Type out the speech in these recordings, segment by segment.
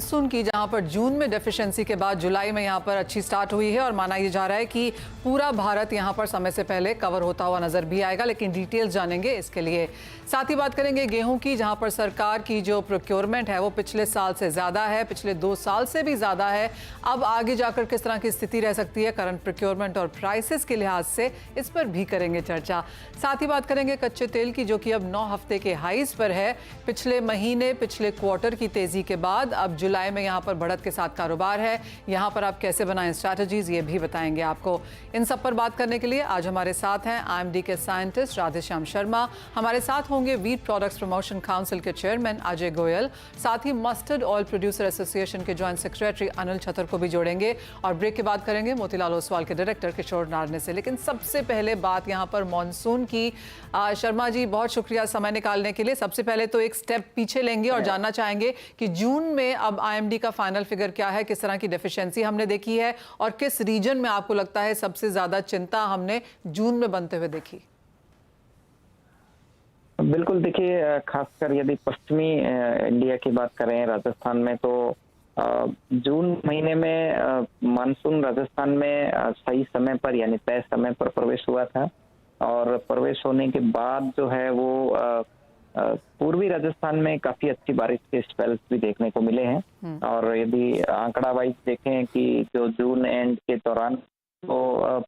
Monsoon की, जहां पर जून में डेफिशिएंसी के बाद जुलाई में यहां पर अच्छी स्टार्ट हुई है और माना यह जा रहा है कि पूरा भारत यहां पर समय से पहले कवर होता हुआ नजर भी आएगा। लेकिन डिटेल्स जानेंगे इसके लिए, साथ ही बात करेंगे गेहूं की, जहां पर सरकार की जो प्रोक्योरमेंट है वो पिछले साल से ज्यादा है, पिछले 2 साल से भी ज्यादा है। अब आगे जाकर किस तरह की स्थिति रह सकती है करंट प्रोक्योरमेंट और प्राइसेस के लिहाज से, इस पर भी करेंगे चर्चा। साथ ही बात करेंगे कच्चे तेल की, जो कि अब 9 हफ्ते के हाईज पर है। पिछले महीने, पिछले क्वार्टर की तेजी के बाद अब जुलाई में यहां पर बढ़त के साथ कारोबार है। यहां पर आप कैसे बनाएं स्ट्रैटेजीज, ये भी बताएंगे आपको। इन सब पर बात करने के लिए आज हमारे साथ हैं IMD के साइंटिस्ट राधेश्याम शर्मा, हमारे साथ होंगे वीट प्रोडक्ट्स प्रमोशन काउंसिल के चेयरमैन अजय गोयल, साथ ही मस्टर्ड ऑयल प्रोड्यूसर एसोसिएशन के जॉइंट सेक्रेटरी अनिल छतर को भी जोड़ेंगे और ब्रेक के बाद करेंगे मोतीलाल ओसवाल के डायरेक्टर किशोर नारने से। लेकिन सबसे पहले बात यहां पर मॉनसून की। शर्मा जी, बहुत शुक्रिया समय निकालने के लिए। सबसे पहले तो एक स्टेप पीछे लेंगे और जानना चाहेंगे कि जून में अब IMD का फाइनल फिगर क्या है, किस तरह की डेफिशिएंसी हमने देखी है और किस रीजन में आपको लगता है सबसे ज्यादा चिंता हमने जून में बनते हुए देखी। बिल्कुल, देखिए, खासकर यदि पश्चिमी इंडिया की बात करें, राजस्थान में, तो जून महीने में मानसून राजस्थान में सही समय पर यानी तय समय पर प्रवेश हुआ था और प्रवेश होने के बाद जो है वो पूर्वी राजस्थान में काफी अच्छी बारिश के स्पेल्स भी देखने को मिले हैं। और यदि आंकड़ा वाइज देखें कि जो जून एंड के दौरान तो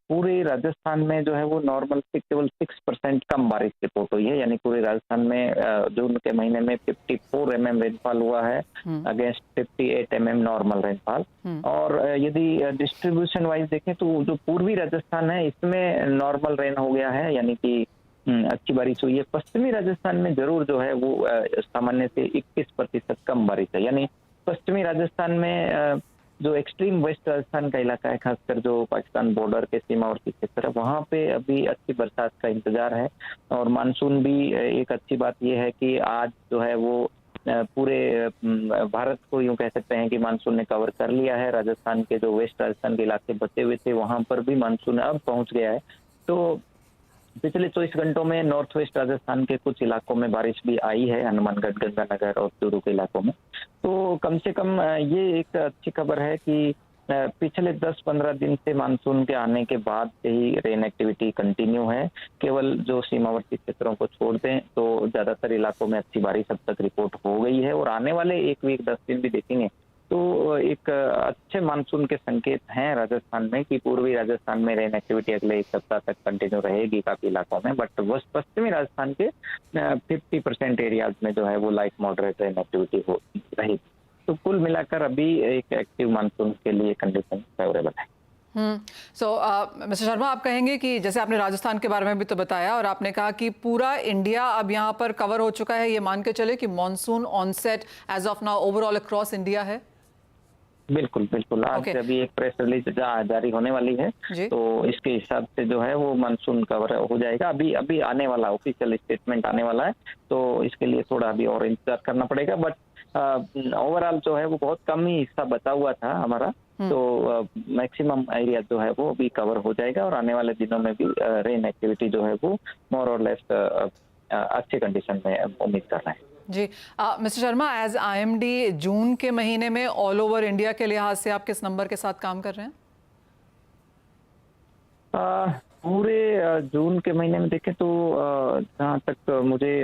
पूरे राजस्थान में जो है वो नॉर्मल से केवल 6% कम बारिश रिपोर्ट हुई है, यानी पूरे राजस्थान में जून के महीने में 54 mm रेनफॉल हुआ है अगेंस्ट 58 mm नॉर्मल रेनफॉल। और यदि डिस्ट्रीब्यूशन वाइज देखें तो जो पूर्वी राजस्थान है इसमें नॉर्मल रेन हो गया है, यानी कि अच्छी बारिश हुई है। पश्चिमी राजस्थान में जरूर जो है वो सामान्य से 21% कम बारिश है, यानी पश्चिमी राजस्थान में जो एक्सट्रीम वेस्ट राजस्थान का इलाका है, खासकर जो पाकिस्तान बॉर्डर के सीमावर्ती क्षेत्र है, वहाँ पे अभी अच्छी बरसात का इंतजार है। और मानसून भी, एक अच्छी बात यह है कि आज जो है वो पूरे भारत को यूं कह सकते हैं कि मानसून ने कवर कर लिया है। राजस्थान के जो वेस्ट राजस्थान के इलाके बचे हुए थे वहां पर भी मानसून अब पहुंच गया है। तो पिछले 24 घंटों में नॉर्थ वेस्ट राजस्थान के कुछ इलाकों में बारिश भी आई है, हनुमानगढ़, गंगानगर और चूरू के इलाकों में। तो कम से कम ये एक अच्छी खबर है कि पिछले 10-15 दिन से मानसून के आने के बाद से ही रेन एक्टिविटी कंटिन्यू है। केवल जो सीमावर्ती क्षेत्रों को छोड़ दें तो ज्यादातर इलाकों में अच्छी बारिश अब तक रिपोर्ट हो गई है और आने वाले 1 वीक 10 दिन भी देखेंगे तो एक अच्छे मानसून के संकेत हैं राजस्थान में कि पूर्वी राजस्थान में रेन एक्टिविटी अगले 1 सप्ताह तक कंटिन्यू रहेगी काफी इलाकों में। बट पश्चिमी राजस्थान के 50% एरियाज में जो है वो लाइट मॉडरेट रेन एक्टिविटी हो रहेगी। तो कुल मिलाकर अभी एक एक्टिव मानसून के लिए कंडीशन फेवरेबल है। मिस्टर शर्मा, आप कहेंगे कि जैसे आपने राजस्थान के बारे में भी तो बताया और आपने कहा कि पूरा इंडिया अब यहाँ पर कवर हो चुका है, ये मान के चले कि monsoon onset as of now overall across India है। बिल्कुल बिल्कुल, आज अभी एक प्रेस रिलीज जारी होने वाली है, तो इसके हिसाब से जो है वो मानसून कवर हो जाएगा। अभी आने वाला ऑफिशियल स्टेटमेंट आने वाला है, तो इसके लिए थोड़ा अभी और इंतजार करना पड़ेगा। बट ओवरऑल जो है वो बहुत कम ही हिस्सा बचा हुआ था हमारा, तो मैक्सिमम एरिया जो है वो भी कवर हो जाएगा और आने वाले दिनों में भी रेन एक्टिविटी जो है वो मोर और लेस अच्छे कंडीशन में उम्मीद कर रहे हैं। जी, मिस्टर शर्मा, एज IMD जून के महीने में ऑल ओवर इंडिया के लिहाज से आप किस नंबर के साथ काम कर रहे हैं? पूरे जून के महीने में देखें तो जहाँ तक मुझे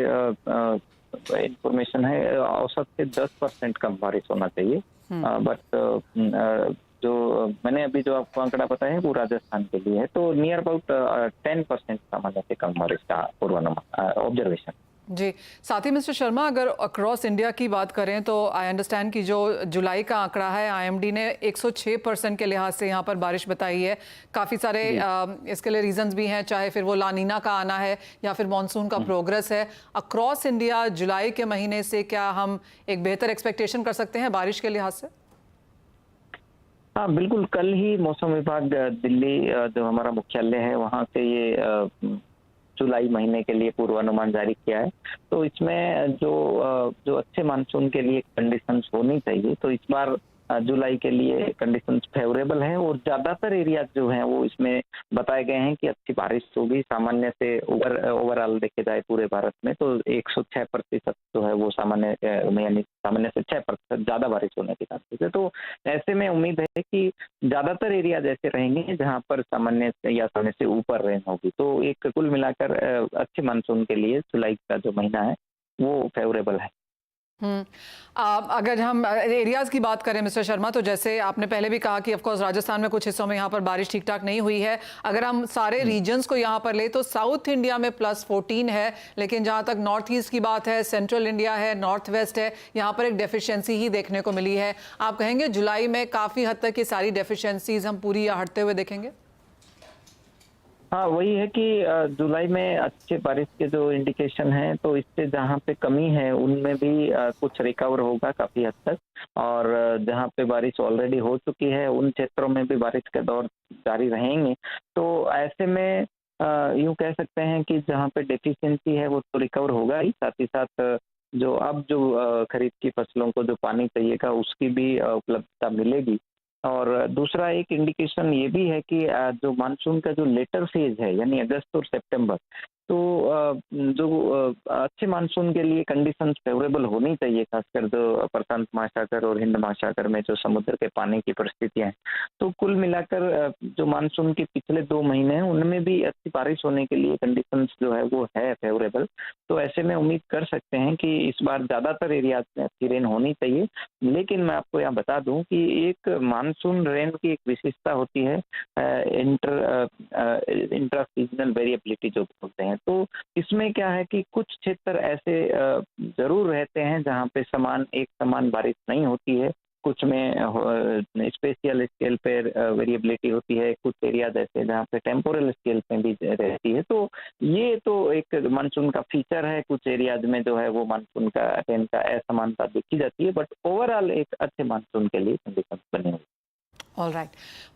इंफॉर्मेशन है, औसत से 10% कम बारिश होना चाहिए। बट जो मैंने अभी जो आपको आंकड़ा बताया है वो राजस्थान के लिए है, तो नियर अबाउट 10% सामान्य से कम बारिश का पूर्वानुमान ऑब्जर्वेशन। जी, साथ ही मिस्टर शर्मा, अगर अक्रॉस इंडिया की बात करें तो आई अंडरस्टैंड कि जो जुलाई का आंकड़ा है IMD ने 106% के लिहाज से यहाँ पर बारिश बताई है। काफ़ी सारे इसके लिए रीजंस भी हैं, चाहे फिर वो लानीना का आना है या फिर मॉनसून का प्रोग्रेस है। अक्रॉस इंडिया जुलाई के महीने से क्या हम एक बेहतर एक्सपेक्टेशन कर सकते हैं बारिश के लिहाज से? हाँ बिल्कुल, कल ही मौसम विभाग दिल्ली जो हमारा मुख्यालय है वहाँ से ये जुलाई महीने के लिए पूर्वानुमान जारी किया है। तो इसमें जो अच्छे मानसून के लिए कंडीशंस होनी चाहिए, तो इस बार जुलाई के लिए कंडीशंस फेवरेबल है और ज्यादातर एरियाज जो हैं वो इसमें बताए गए हैं कि अच्छी बारिश होगी। सामान्य से ओवरऑल देखे जाए पूरे भारत में तो 106% जो है वो सामान्य यानी सामान्य से 6% ज्यादा बारिश होने के चांसेस है। तो ऐसे में उम्मीद है कि ज्यादातर एरियाज ऐसे रहेंगे जहां पर सामान्य या सामान्य से ऊपर रेन होगी। तो एक कुल मिलाकर अच्छे मानसून के लिए जुलाई का जो महीना है वो फेवरेबल है। अगर हम एरियाज की बात करें मिस्टर शर्मा, तो जैसे आपने पहले भी कहा कि ऑफ कोर्स राजस्थान में कुछ हिस्सों में यहाँ पर बारिश ठीक ठाक नहीं हुई है। अगर हम सारे रीजन्स को यहाँ पर ले तो साउथ इंडिया में +14 है, लेकिन जहाँ तक नॉर्थ ईस्ट की बात है, सेंट्रल इंडिया है, नॉर्थ वेस्ट है, यहाँ पर एक डेफिशिएंसी ही देखने को मिली है। आप कहेंगे जुलाई में काफ़ी हद तक ये सारी डेफिशिएंसीज हम पूरी हटते हुए देखेंगे? हाँ, वही है कि जुलाई में अच्छे बारिश के जो इंडिकेशन है, तो इससे जहाँ पे कमी है उनमें भी कुछ रिकवर होगा काफी हद तक। और जहाँ पे बारिश ऑलरेडी हो चुकी है उन क्षेत्रों में भी बारिश के दौर जारी रहेंगे। तो ऐसे में यूं कह सकते हैं कि जहाँ पे डेफिशिएंसी है वो तो रिकवर होगा ही, साथ ही साथ जो खरीफ की फसलों को जो पानी चाहिएगा उसकी भी उपलब्धता मिलेगी। और दूसरा एक इंडिकेशन ये भी है कि जो मानसून का जो लेटर फेज है यानी अगस्त और सितंबर, तो अच्छे मानसून के लिए कंडीशंस फेवरेबल होनी चाहिए, खासकर जो प्रशांत महासागर और हिंद महासागर में जो समुद्र के पानी की परिस्थितियां हैं। तो कुल मिलाकर जो मानसून के पिछले 2 महीने हैं उनमें भी अच्छी बारिश होने के लिए कंडीशंस जो है वो है फेवरेबल। तो ऐसे में उम्मीद कर सकते हैं कि इस बार ज्यादातर एरियाज में अच्छी रेन होनी चाहिए। लेकिन मैं आपको यहाँ बता दूं कि एक मानसून रेन की एक विशेषता होती है इंट्रा सीजनल वेरिएबिलिटी जो बोलते हैं। तो इसमें क्या है कि कुछ क्षेत्र ऐसे जरूर रहते हैं जहाँ पे एक समान बारिश नहीं होती है, कुछ में स्पेशियल स्केल पे वेरिएबिलिटी होती है, कुछ एरियाज ऐसे जहाँ पे टेम्पोरल स्केल पे भी रहती है। तो ये तो एक मानसून का फीचर है, कुछ एरियाज में जो है वो मानसून का ट्रेंड का असमानता देखी जाती है, बट ओवरऑल एक अच्छे मानसून के लिए कंडीशन बने हुए। ऑल राइट,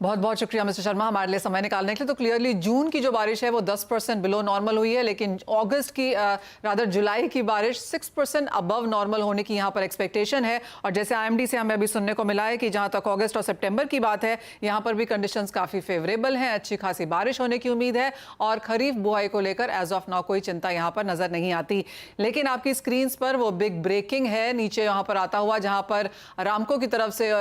बहुत बहुत शुक्रिया मिस्टर शर्मा हमारे लिए समय निकालने के लिए। तो क्लियरली जून की जो बारिश है वो 10% बिलो नॉर्मल हुई है, लेकिन अगस्त की रादर जुलाई की बारिश 6% अबव नॉर्मल होने की यहाँ पर एक्सपेक्टेशन है। और जैसे आईएमडी से हमें अभी सुनने को मिला है कि जहाँ तक अगस्त और सितंबर की बात है यहाँ पर भी कंडीशंस काफ़ी फेवरेबल हैं, अच्छी खासी बारिश होने की उम्मीद है और खरीफ बुआई को लेकर एज ऑफ नाउ कोई चिंता यहाँ पर नजर नहीं आती। लेकिन आपकी स्क्रीन पर वो बिग ब्रेकिंग है नीचे यहाँ पर आता हुआ, जहाँ पर अरामको की तरफ से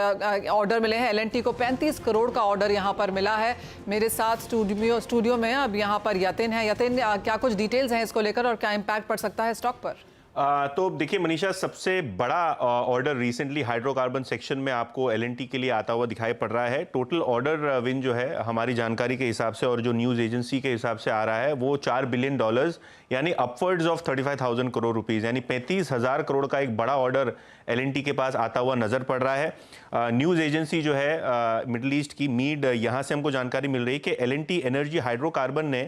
ऑर्डर मिले हैं। एलएनटी को 35 करोड़ का ऑर्डर यहां पर मिला है। मेरे साथ स्टूडियो में अब यहां पर यतिन है। यतिन, क्या कुछ डिटेल्स हैं इसको लेकर और क्या इंपैक्ट पड़ सकता है स्टॉक पर? तो देखिए मनीषा, सबसे बड़ा ऑर्डर रिसेंटली हाइड्रोकार्बन सेक्शन में आपको एलएनटी के लिए आता हुआ दिखाई पड़ रहा है। टोटल ऑर्डर विन जो है हमारी जानकारी के हिसाब से और जो न्यूज़ एजेंसी के हिसाब से आ रहा है वो $4 बिलियन यानी अपवर्ड्स ऑफ 35,000 करोड़ रुपीस, यानी 35,000 करोड़ का एक बड़ा ऑर्डर एलएनटी के पास आता हुआ नजर पड़ रहा है। न्यूज़ एजेंसी जो है मिडिल ईस्ट की मीड, यहाँ से हमको जानकारी मिल रही है कि एलएनटी एनर्जी हाइड्रोकार्बन ने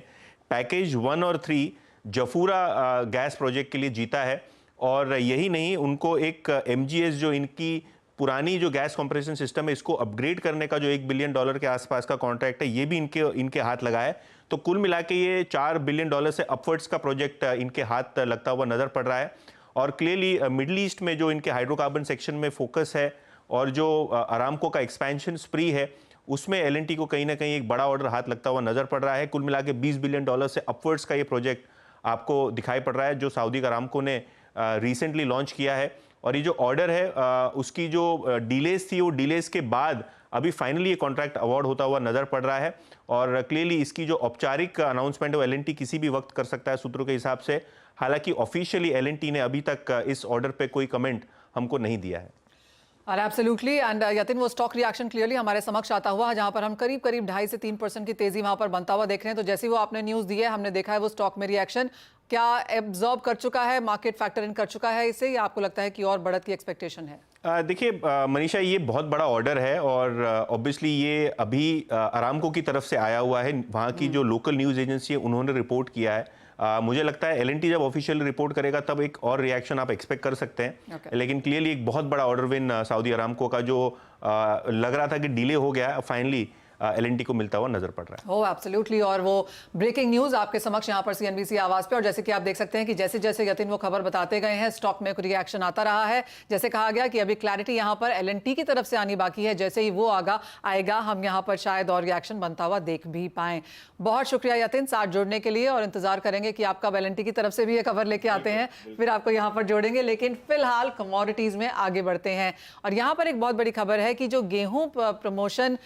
पैकेज 1 और 3 जफूरा गैस प्रोजेक्ट के लिए जीता है। और यही नहीं, उनको एक एमजीएस जो इनकी पुरानी जो गैस कंप्रेशन सिस्टम है इसको अपग्रेड करने का जो $1 बिलियन के आसपास का कॉन्ट्रैक्ट है ये भी इनके हाथ लगा है। तो कुल मिला के ये $4 बिलियन से अपवर्ड्स का प्रोजेक्ट इनके हाथ लगता हुआ नजर पड़ रहा है। और क्लियरली मिडिल ईस्ट में जो इनके हाइड्रोकार्बन सेक्शन में फोकस है और जो अरामको का एक्सपेंशन स्प्री है उसमें एलएनटी को कहीं ना कहीं एक बड़ा ऑर्डर हाथ लगता हुआ नजर पड़ रहा है। कुल मिला के $20 बिलियन से अपवर्ड्स का ये प्रोजेक्ट आपको दिखाई पड़ रहा है जो सऊदी अरामको ने रिसेंटली लॉन्च किया है। और ये जो ऑर्डर है उसकी जो डिलेज थी वो डिलेज के बाद अभी फाइनली ये कॉन्ट्रैक्ट अवार्ड होता हुआ नजर पड़ रहा है। और क्लियरली इसकी जो औपचारिक अनाउंसमेंट है वो एलएनटी किसी भी वक्त कर सकता है सूत्रों के हिसाब से। हालांकि ऑफिशियली एलएनटी ने अभी तक इस ऑर्डर पे कोई कमेंट हमको नहीं दिया है। और एब्सोल्युटली एंड यतिन, वो स्टॉक रिएक्शन क्लियरली हमारे समक्ष आता हुआ है जहां पर हम करीब 2.5 से 3% की तेजी वहां पर बनता हुआ देख रहे हैं। तो जैसे वो आपने न्यूज़ दी है हमने देखा है वो स्टॉक में रिएक्शन क्या एब्जॉर्ब कर चुका है, मार्केट फैक्टर इन कर चुका है इसे, या आपको लगता है कि और बढ़त की एक्सपेक्टेशन है? देखिए मनीषा, ये बहुत बड़ा ऑर्डर है और ऑब्वियसली ये अभी अरामको की तरफ से आया हुआ है। वहाँ की जो लोकल न्यूज़ एजेंसी है उन्होंने रिपोर्ट किया है। मुझे लगता है एलएनटी जब ऑफिशियल रिपोर्ट करेगा तब एक और रिएक्शन आप एक्सपेक्ट कर सकते हैं। लेकिन क्लियरली एक बहुत बड़ा ऑर्डर विन सऊदी अरामको का जो लग रहा था कि डिले हो गया, फाइनली एलएनटी को मिलता हुआ नजर पड़ रहा है। ओह एब्सोल्युटली। और वो ब्रेकिंग न्यूज आपके समक्ष यहाँ पर सीएनबीसी आवाज पे, और जैसे कि आप देख सकते हैं कि जैसे जैसे यतिन वो खबर बताते गए हैं स्टॉक में रिएक्शन आता रहा है। जैसे कहा गया कि अभी क्लैरिटी यहाँ पर एलएनटी की तरफ से आनी बाकी है, जैसे ही वो आएगा हम यहाँ पर शायद और रिएक्शन बनता हुआ देख भी पाएं। बहुत शुक्रिया यतिन साथ जोड़ने के लिए, और इंतजार करेंगे कि आपका एलएनटी की तरफ से भी ये खबर लेके आते हैं, फिर आपको यहाँ पर जोड़ेंगे। लेकिन फिलहाल कमोडिटीज में आगे बढ़ते हैं, और यहाँ पर एक बहुत बड़ी खबर है कि जो गेहूं प्रमोशन,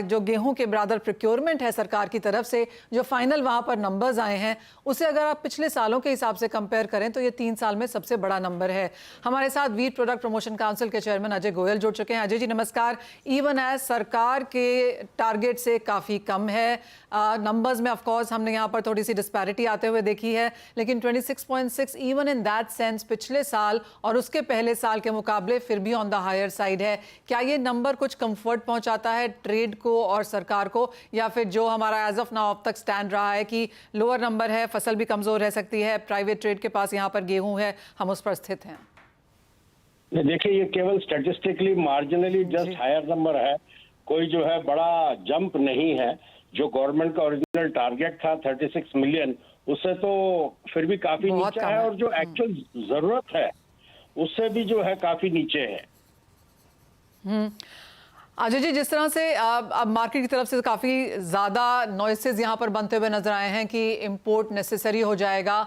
जो गेहूं के बराबर प्रोक्योरमेंट है सरकार की तरफ से, जो फाइनल वहां पर नंबर्स आए हैं उसे अगर आप पिछले सालों के हिसाब से कंपेयर करें तो ये 3 साल में सबसे बड़ा नंबर है। हमारे साथ वीट प्रोडक्ट प्रमोशन काउंसिल के चेयरमैन अजय गोयल जुड़ चुके हैं। अजय जी नमस्कार। इवन एज सरकार के टारगेट से काफी कम है, नंबर्स में ऑफ कोर्स हमने यहाँ पर थोड़ी सी डिस्पैरिटी आते हुए देखी है, लेकिन 26.6 इवन इन दैट सेंस पिछले साल और उसके पहले साल के मुकाबले फिर भी ऑन द हायर साइड है। क्या ये नंबर कुछ कंफर्ट पहुंचाता है ट्रेड को और सरकार को, या फिर जो हमारा एज ऑफ नाउ अब तक स्टैंड रहा है कि लोअर नंबर है, फसल भी कमजोर रह सकती है, प्राइवेट ट्रेड के पास यहाँ पर गेहूं है, हम उस पर स्थित हैं? देखिए ये केवल statistically marginally just higher number है, कोई जो है बड़ा जंप नहीं है। जो गवर्नमेंट का ओरिजिनल टारगेट था 36 मिलियन, उससे तो फिर भी काफी नीचे है, और जो एक्चुअल जरूरत है उससे भी जो है काफी नीचे है। अजय जी, जिस तरह से अब मार्केट की तरफ से काफी ज्यादा नॉइसेस यहाँ पर बनते हुए नजर आए हैं कि इंपोर्ट नेसेसरी हो जाएगा,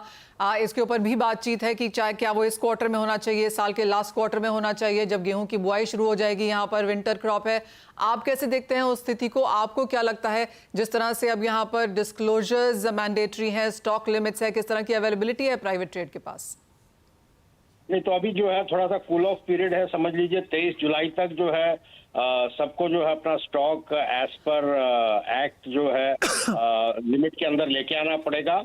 इसके ऊपर भी बातचीत है कि चाहे क्या वो इस क्वार्टर में होना चाहिए, साल के लास्ट क्वार्टर में होना चाहिए जब गेहूं की बुआई शुरू हो जाएगी, यहाँ पर विंटर क्रॉप है। आप कैसे देखते हैं उस स्थिति को? आपको क्या लगता है जिस तरह से अब यहाँ पर डिस्क्लोजर्स मैंडेटरी हैं, स्टॉक लिमिट्स है, किस तरह की अवेलेबिलिटी है प्राइवेट ट्रेड के पास? नहीं तो अभी जो है थोड़ा सा कूल ऑफ पीरियड है, समझ लीजिए 23 जुलाई तक जो है सबको जो है अपना स्टॉक एज पर एक्ट जो है लिमिट के अंदर लेके आना पड़ेगा।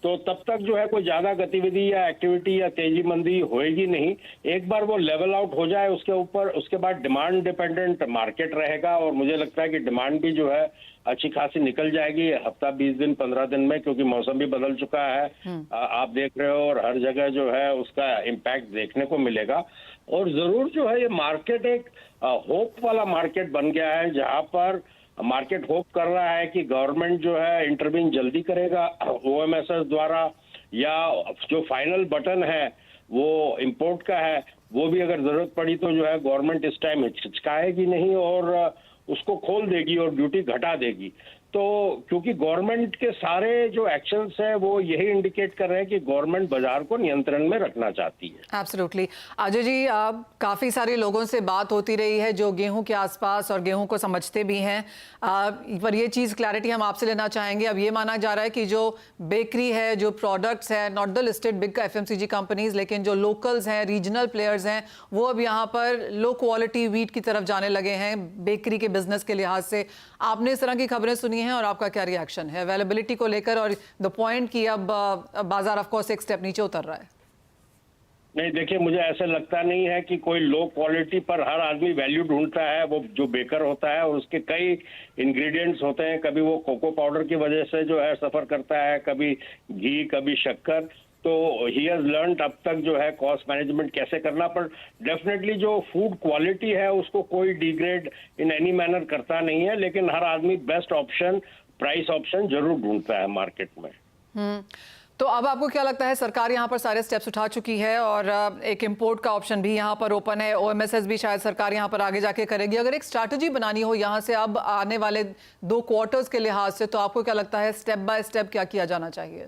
तो तब तक जो है कोई ज्यादा गतिविधि या एक्टिविटी या तेजी मंदी होएगी नहीं। एक बार वो लेवल आउट हो जाए उसके ऊपर, उसके बाद डिमांड डिपेंडेंट मार्केट रहेगा, और मुझे लगता है कि डिमांड भी जो है अच्छी खासी निकल जाएगी हफ्ता 20 दिन 15 दिन में, क्योंकि मौसम भी बदल चुका है, आप देख रहे हो, और हर जगह जो है उसका इम्पैक्ट देखने को मिलेगा। और जरूर जो है ये मार्केट एक होप वाला मार्केट बन गया है, जहां पर मार्केट होप कर रहा है कि गवर्नमेंट जो है इंटरवीन जल्दी करेगा ओएमएसएस द्वारा, या जो फाइनल बटन है वो इंपोर्ट का है, वो भी अगर जरूरत पड़ी तो जो है गवर्नमेंट इस टाइम हिचकिचाएगी नहीं और उसको खोल देगी और ड्यूटी घटा देगी। तो क्योंकि गवर्नमेंट के सारे जो एक्शंस है वो यही इंडिकेट कर रहे हैं कि गवर्नमेंट बाजार को नियंत्रण में रखना चाहती है। एब्सोल्युटली। अजय जी, काफी सारे लोगों से बात होती रही है जो गेहूं के आसपास और गेहूं को समझते भी हैं, पर ये चीज क्लैरिटी हम आपसे लेना चाहेंगे। अब ये माना जा रहा है कि जो बेकरी है, जो प्रोडक्ट्स है, not the listed big FMCG companies, लेकिन जो लोकल्स हैं, रीजनल प्लेयर्स हैं, वो अब यहाँ पर लो क्वालिटी वीट की तरफ जाने लगे हैं बेकरी के बिजनेस के लिहाज से। आपने इस तरह की खबरें सुनी हैं और आपका क्या रिएक्शन है अवेलेबिलिटी को लेकर, और द पॉइंट कि अब बाजार ऑफ कोर्स एक स्टेप नीचे उतर रहा है? नहीं देखिए, मुझे ऐसा लगता नहीं है कि कोई लो क्वालिटी पर हर आदमी वैल्यू ढूंढता है। वो जो बेकर होता है और उसके कई इंग्रेडिएंट्स होते हैं, कभी वो कोको पाउडर की वजह से जो है सफर करता है, कभी घी, कभी शक्कर। तो ही हैज लर्नड अब तक जो है कॉस्ट मैनेजमेंट कैसे करना, पर डेफिनेटली जो फूड क्वालिटी है उसको कोई डिग्रेड इन एनी मैनर करता नहीं है, लेकिन हर आदमी बेस्ट ऑप्शन, प्राइस ऑप्शन जरूर ढूंढता है मार्केट में। तो अब आपको क्या लगता है, सरकार यहाँ पर सारे स्टेप्स उठा चुकी है और एक इंपोर्ट का ऑप्शन भी यहाँ पर ओपन है, ओएमएसएस भी शायद सरकार यहाँ पर आगे जाके करेगी। अगर एक स्ट्रैटेजी बनानी हो यहाँ से अब आने वाले 2 क्वार्टर्स के लिहाज से, तो आपको क्या लगता है स्टेप बाय स्टेप क्या किया जाना चाहिए?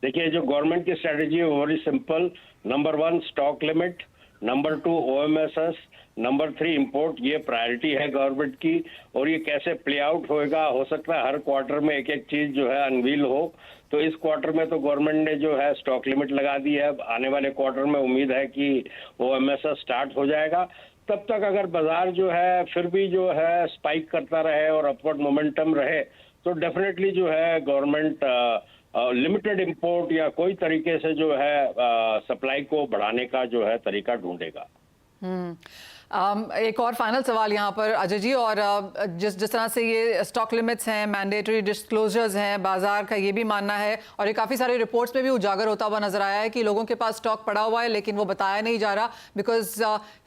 देखिए, जो गवर्नमेंट की स्ट्रेटेजी है very simple. Number 1 stock limit, number 2 OMSS, number 3 import. ये प्रायोरिटी है गवर्नमेंट की, और ये कैसे प्ले आउट होएगा, हो सकता है हर क्वार्टर में एक एक चीज जो है अनवील हो। तो इस क्वार्टर में तो गवर्नमेंट ने जो है स्टॉक लिमिट लगा दी है, आने वाले क्वार्टर में उम्मीद है कि ओएमएसएस स्टार्ट हो जाएगा। तब तक अगर बाजार जो है फिर भी जो है स्पाइक करता रहे और अपवर्ड मोमेंटम रहे, तो डेफिनेटली जो है गवर्नमेंट लिमिटेड इंपोर्ट या कोई तरीके से जो है सप्लाई को बढ़ाने का जो है तरीका ढूंढेगा। एक और फाइनल सवाल यहाँ पर अजय जी, और जिस तरह से ये स्टॉक लिमिट्स हैं, मैंडेटरी डिस्क्लोजर्स हैं, बाजार का ये भी मानना है और ये काफ़ी सारे रिपोर्ट्स में भी उजागर होता हुआ नजर आया है कि लोगों के पास स्टॉक पड़ा हुआ है लेकिन वो बताया नहीं जा रहा बिकॉज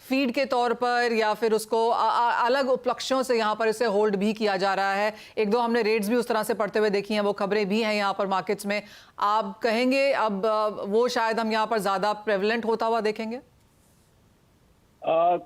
फीड के तौर पर या फिर उसको अलग उपलक्ष्यों से यहाँ पर इसे होल्ड भी किया जा रहा है। एक दो हमने रेट्स भी उस तरह से पढ़ते हुए देखी हैं, वो खबरें भी हैं यहाँ पर मार्केट्स में। आप कहेंगे अब वो शायद हम यहाँ पर ज़्यादा प्रेवलेंट होता हुआ देखेंगे?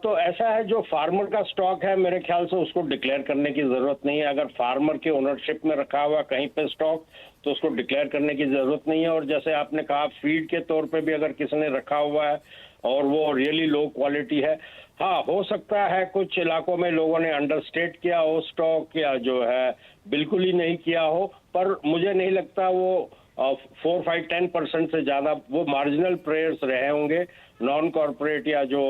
तो ऐसा है, जो फार्मर का स्टॉक है मेरे ख्याल से उसको डिक्लेयर करने की जरूरत नहीं है। अगर फार्मर के ओनरशिप में रखा हुआ कहीं पे स्टॉक तो उसको डिक्लेयर करने की जरूरत नहीं है। और जैसे आपने कहा फीड के तौर पे भी अगर किसी ने रखा हुआ है और वो रियली लो क्वालिटी है, हाँ हो सकता है कुछ इलाकों में लोगों ने अंडरस्टेट किया हो स्टॉक या जो है बिल्कुल ही नहीं किया हो, पर मुझे नहीं लगता वो 4-5-10% से ज्यादा वो मार्जिनल प्लेयर्स रहे होंगे। नॉन कॉर्पोरेट या जो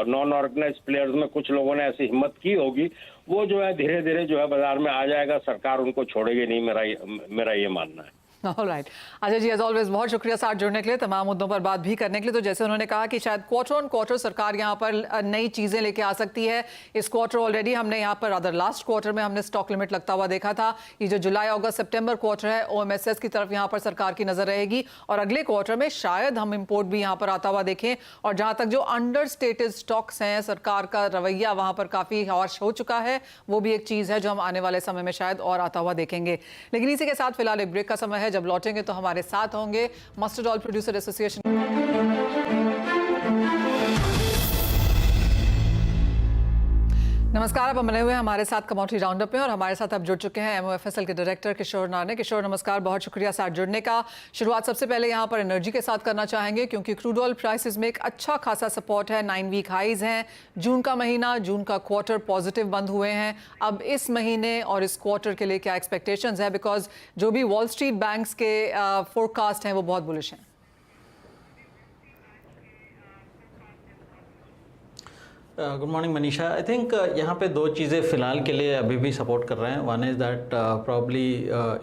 नॉन ऑर्गेनाइज प्लेयर्स में कुछ लोगों ने ऐसी हिम्मत की होगी, वो जो है धीरे धीरे जो है बाजार में आ जाएगा, सरकार उनको छोड़ेगी नहीं, मेरा ये मानना है। Alright Ajay ji, as always बहुत शुक्रिया साथ जुड़ने के लिए, तमाम मुद्दों पर बात भी करने के लिए। तो जैसे उन्होंने कहा कि शायद क्वार्टर ऑन क्वार्टर सरकार यहाँ पर नई चीज़ें लेके आ सकती है। इस क्वार्टर ऑलरेडी हमने यहाँ पर अदर लास्ट क्वार्टर में हमने स्टॉक लिमिट लगता हुआ देखा था। ये जो जुलाई अगस्त सितंबर क्वार्टर है OMSS की तरफ यहाँ पर सरकार की नज़र रहेगी और अगले क्वार्टर में शायद हम इम्पोर्ट भी यहाँ पर आता हुआ देखें। और जहाँ तक जो अंडर स्टेटेड स्टॉक्स हैं, सरकार का रवैया वहाँ पर काफ़ी हार्श हो चुका है, वो भी एक चीज़ है जो हम आने वाले समय में शायद और आता हुआ देखेंगे। लेकिन इसी के साथ फिलहाल एक ब्रेक का समय है, जब लौटेंगे तो हमारे साथ होंगे मस्टर्ड ऑयल प्रोड्यूसर एसोसिएशन। नमस्कार, आप बने हुए हैं हमारे साथ कमोडिटी राउंडअप में और हमारे साथ अब जुड़ चुके हैं MOFSL के डायरेक्टर किशोर नारने। किशोर नमस्कार, बहुत शुक्रिया साथ जुड़ने का। शुरुआत सबसे पहले यहाँ पर एनर्जी के साथ करना चाहेंगे क्योंकि क्रूड ऑयल प्राइसेस में एक अच्छा खासा सपोर्ट है। 9 वीक हाइज हैं। जून का महीना, जून का क्वार्टर पॉजिटिव बंद हुए हैं। अब इस महीने और इस क्वार्टर के लिए क्या एक्सपेक्टेशंस है, बिकॉज जो भी वॉल स्ट्रीट बैंक्स के फोरकास्ट हैं वो बहुत बुलिश हैं। Good morning Manisha. I think यहाँ पे दो चीज़ें फ़िलहाल के लिए अभी भी सपोर्ट कर रहे हैं। One is that probably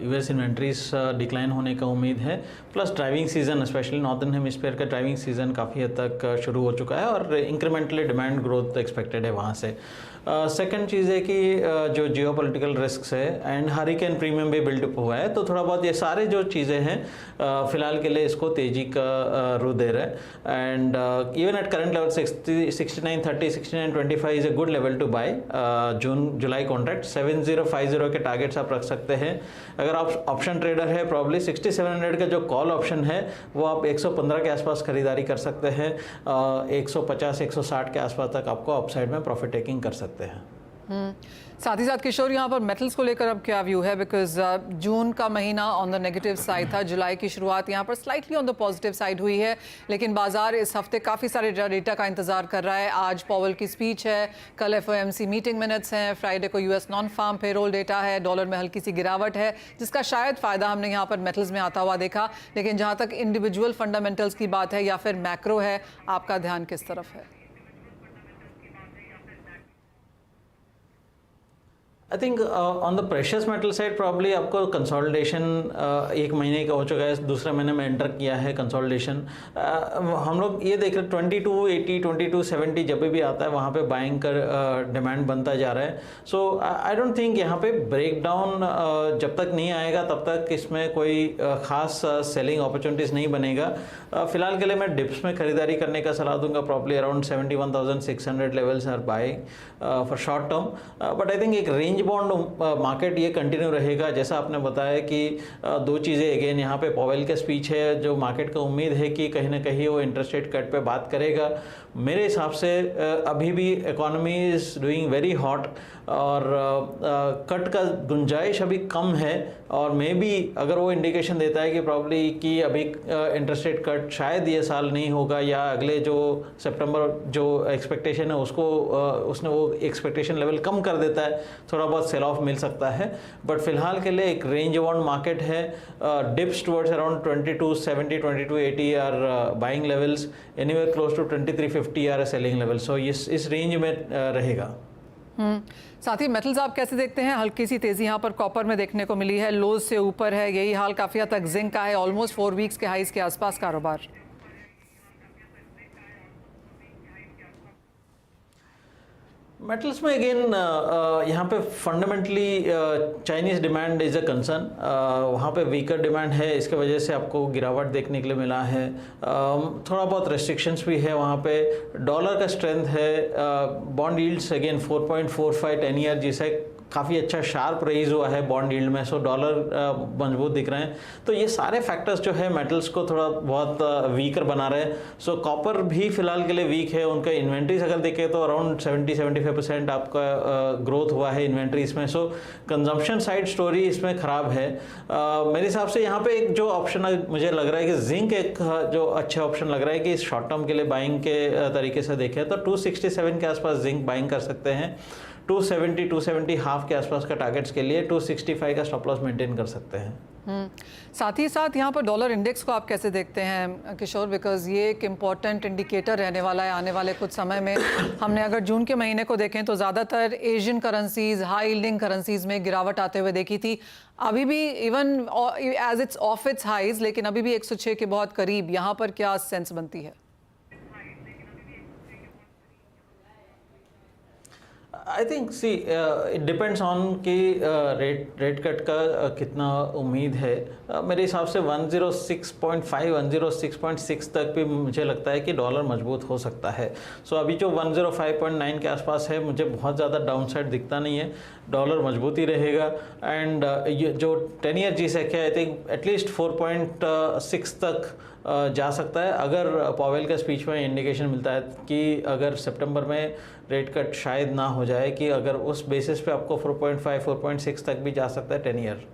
US inventories decline होने का उम्मीद है, plus driving season specially northern hemisphere का ड्राइविंग सीज़न काफ़ी हद तक शुरू हो चुका है और इंक्रीमेंटली डिमांड ग्रोथ एक्सपेक्टेड है वहाँ से। सेकंड चीज़ है कि जो जियोपॉलिटिकल रिस्क्स है एंड हरिकेन प्रीमियम भी बिल्डअप हुआ है, तो थोड़ा बहुत ये सारे जो चीज़ें हैं फ़िलहाल के लिए इसको तेज़ी का रुख दे रहा है। And even at current level 69.30 69.25 is a good level to buy June July contract. 7050 के टारगेट्स आप रख सकते हैं। अगर आप ऑप्शन ट्रेडर है प्रॉब्ली 6700 का जो कॉल ऑप्शन है वो आप 115 के आसपास खरीदारी कर सकते हैं। 150 160 के आसपास तक आपको अपसाइड में प्रॉफिट टेकिंग कर सकते हैं। साथ ही साथ किशोर यहाँ पर मेटल्स को लेकर अब क्या व्यू है, बिकॉज जून का महीना ऑन द नेगेटिव साइड था, जुलाई की शुरुआत यहाँ पर slightly on the positive side हुई है, लेकिन बाजार इस हफ्ते काफ़ी सारे डेटा का इंतजार कर रहा है। आज पॉवेल की स्पीच है, कल FOMC मीटिंग मिनट्स हैं, फ्राइडे को US non farm payroll data है, डॉलर में हल्की सी गिरावट है जिसका शायद फ़ायदा हमने यहाँ पर मेटल्स में आता हुआ देखा। लेकिन जहाँ तक इंडिविजुअल फंडामेंटल्स की बात है या फिर मैक्रो है, आपका ध्यान किस तरफ है? I think on the precious metal side probably आपको कंसोलिडेशन एक महीने का हो चुका है, दूसरे महीने में एंटर किया है कंसोलिडेशन। हम लोग ये देख रहे हैं 2280 2270 जब भी आता है वहाँ पे बाइंग का डिमांड बनता जा रहा है। सो आई डोंट थिंक यहाँ पे ब्रेक डाउन जब तक नहीं आएगा तब तक इसमें कोई ख़ास सेलिंग अपॉर्चुनिटीज़ नहीं बनेगा। फिलहाल के लिए मैं डिप्स में खरीदारी करने का सलाह दूंगा। Probably around 71,600 levels are buy for short term, but I think एक रेंज बॉन्ड मार्केट ये कंटिन्यू रहेगा। जैसा आपने बताया कि दो चीज़ें अगेन यहाँ पे पॉवेल का स्पीच है, जो मार्केट का उम्मीद है कि कहीं ना कहीं वो इंटरेस्ट रेट कट पे बात करेगा। मेरे हिसाब से अभी भी economy is doing very hot और कट का गुंजाइश अभी कम है और मे बी अगर वो इंडिकेशन देता है कि प्रॉब्ली कि अभी इंटरेस्ट रेट कट शायद ये साल नहीं होगा या अगले जो सितंबर जो एक्सपेक्टेशन है उसको उसने वो एक्सपेक्टेशन लेवल कम कर देता है, थोड़ा बहुत सेल ऑफ मिल सकता है। बट फिलहाल के लिए एक रेंज बाउंड मार्केट है। Dips towards around 2270 2280 are buying levels, anywhere close to 2350 are selling level. So इस रेंज में रहेगा। साथ ही मेटल्स आप कैसे देखते हैं? हल्की सी तेजी यहाँ पर कॉपर में देखने को मिली है, लोज से ऊपर है, यही हाल काफ़ी हद तक जिंक का है, ऑलमोस्ट 4 वीक्स के हाइज के आसपास कारोबार। मेटल्स में अगेन यहाँ पे fundamentally Chinese demand is a concern. वहाँ पे वीकर डिमांड है, इसके वजह से आपको गिरावट देखने के लिए मिला है। थोड़ा बहुत रेस्ट्रिक्शंस भी है वहाँ पे। डॉलर का स्ट्रेंथ है। बॉन्ड यील्ड्स अगेन 4.45 10 ईयर, जिसे काफ़ी अच्छा शार्प रेज हुआ है बॉन्ड यील्ड में, सो डॉलर मजबूत दिख रहे हैं। तो ये सारे फैक्टर्स जो है मेटल्स को थोड़ा बहुत वीकर बना रहे हैं। सो कॉपर भी फिलहाल के लिए वीक है। उनका इन्वेंट्रीज अगर देखें तो अराउंड 70-75% आपका ग्रोथ हुआ है इन्वेंट्रीज में। सो कंजम्पशन साइड स्टोरी इसमें ख़राब है। मेरे हिसाब से यहाँ पे एक जो ऑप्शन मुझे लग रहा है कि जिंक एक जो अच्छा ऑप्शन लग रहा है कि शॉर्ट टर्म के लिए बाइंग के तरीके से देखें तो 267 के आसपास जिंक बाइंग कर सकते हैं। 270 हाफ के आसपास का टारगेट्स के लिए 265 का स्टॉप लॉस मेंटेन कर सकते हैं। साथ ही साथ यहाँ पर डॉलर इंडेक्स को आप कैसे देखते हैं किशोर, बिकॉज ये एक इम्पॉर्टेंट इंडिकेटर रहने वाला है आने वाले कुछ समय में। हमने अगर जून के महीने को देखें तो ज़्यादातर Asian currencies, high yielding currencies में गिरावट आते हुए देखी थी। अभी भी even as it's off its highs, लेकिन अभी भी 106 के बहुत करीब। यहाँ पर क्या सेंस बनती है? I think see it depends on कि रेट कट का कितना उम्मीद है। मेरे हिसाब से 106.5 106.6 तक भी मुझे लगता है कि डॉलर मजबूत हो सकता है। सो अभी जो 105.9 के आसपास है, मुझे बहुत ज़्यादा डाउनसाइड दिखता नहीं है। डॉलर मजबूत ही रहेगा। एंड जो 10 ईयर G-Sec है, आई थिंक एटलीस्ट 4.6 तक जा सकता है, अगर पॉवेल का स्पीच में इंडिकेशन मिलता है कि अगर सितंबर में रेट कट शायद ना हो जाए, कि अगर उस बेसिस पे आपको 4.5 4.6 तक भी जा सकता है 10 ईयर।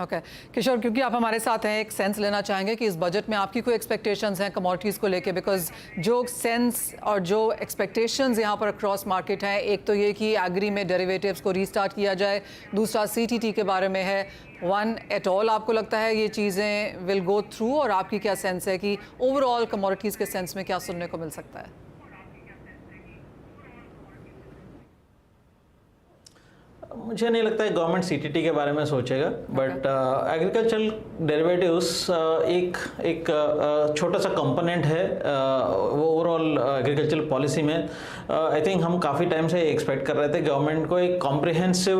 ओके किशोर, क्योंकि आप हमारे साथ हैं, एक सेंस लेना चाहेंगे कि इस बजट में आपकी कोई एक्सपेक्टेशंस हैं कमोडिटीज़ को लेके, बिकॉज जो सेंस और जो एक्सपेक्टेशंस यहाँ पर अक्रॉस मार्केट हैं, एक तो ये कि एग्री में डेरिवेटिव्स को रीस्टार्ट किया जाए, दूसरा CTT के बारे में है। वन एट ऑल आपको लगता है ये चीज़ें विल गो थ्रू, और आपकी क्या सेंस है कि ओवरऑल कमोडिटीज़ के सेंस में क्या सुनने को मिल सकता है? मुझे नहीं लगता है गवर्नमेंट CTT के बारे में सोचेगा, बट एग्रीकल्चरल डेरिवेटिव्स एक छोटा सा कंपोनेंट है वो ओवरऑल एग्रीकल्चरल पॉलिसी में। आई थिंक हम काफ़ी टाइम से एक्सपेक्ट कर रहे थे गवर्नमेंट को एक comprehensive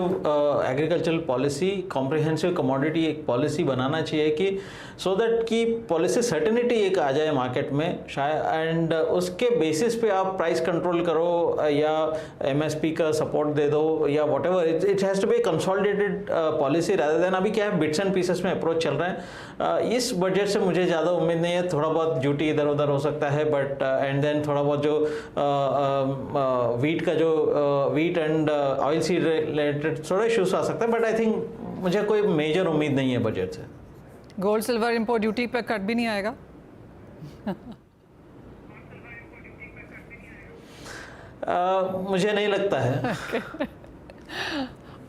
agricultural policy, comprehensive commodity एक पॉलिसी बनाना चाहिए कि सो दैट कि पॉलिसी सर्टेनिटी एक आ जाए मार्केट में शायद, एंड उसके बेसिस पे आप प्राइस कंट्रोल करो या MSP का सपोर्ट दे दो या whatever. It has to be consolidated policy rather than अभी क्या है बिट्स एंड पीसेस में अप्रोच चल रहा है। इस बजट से मुझे ज़्यादा उम्मीद नहीं है। थोड़ा बहुत ड्यूटी इधर उधर हो सकता है, बट एंड देन थोड़ा बहुत जो वीट का जो wheat and oil seed related थोड़ा इशूज आ सकता है, बट आई थिंक मुझे कोई मेजर उम्मीद नहीं है बजट से। गोल्ड सिल्वर इंपोर्ट ड्यूटी पे कट भी नहीं आएगा? मुझे नहीं लगता है।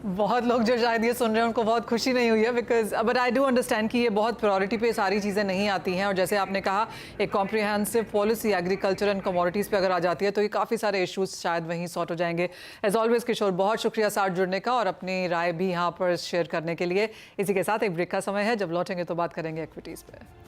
बहुत लोग जो शायद ये सुन रहे हैं उनको बहुत खुशी नहीं हुई है, because but I do understand कि ये बहुत प्रायोरिटी पे सारी चीज़ें नहीं आती हैं, और जैसे आपने कहा एक comprehensive policy agriculture and commodities पे अगर आ जाती है तो ये काफ़ी सारे इश्यूज शायद वहीं सॉर्ट हो जाएंगे। एज ऑलवेज किशोर, बहुत शुक्रिया साथ जुड़ने का और अपनी राय भी यहाँ पर शेयर करने के लिए। इसी के साथ एक ब्रेक का समय है, जब लौटेंगे तो बात करेंगे इक्विटीज़ पे।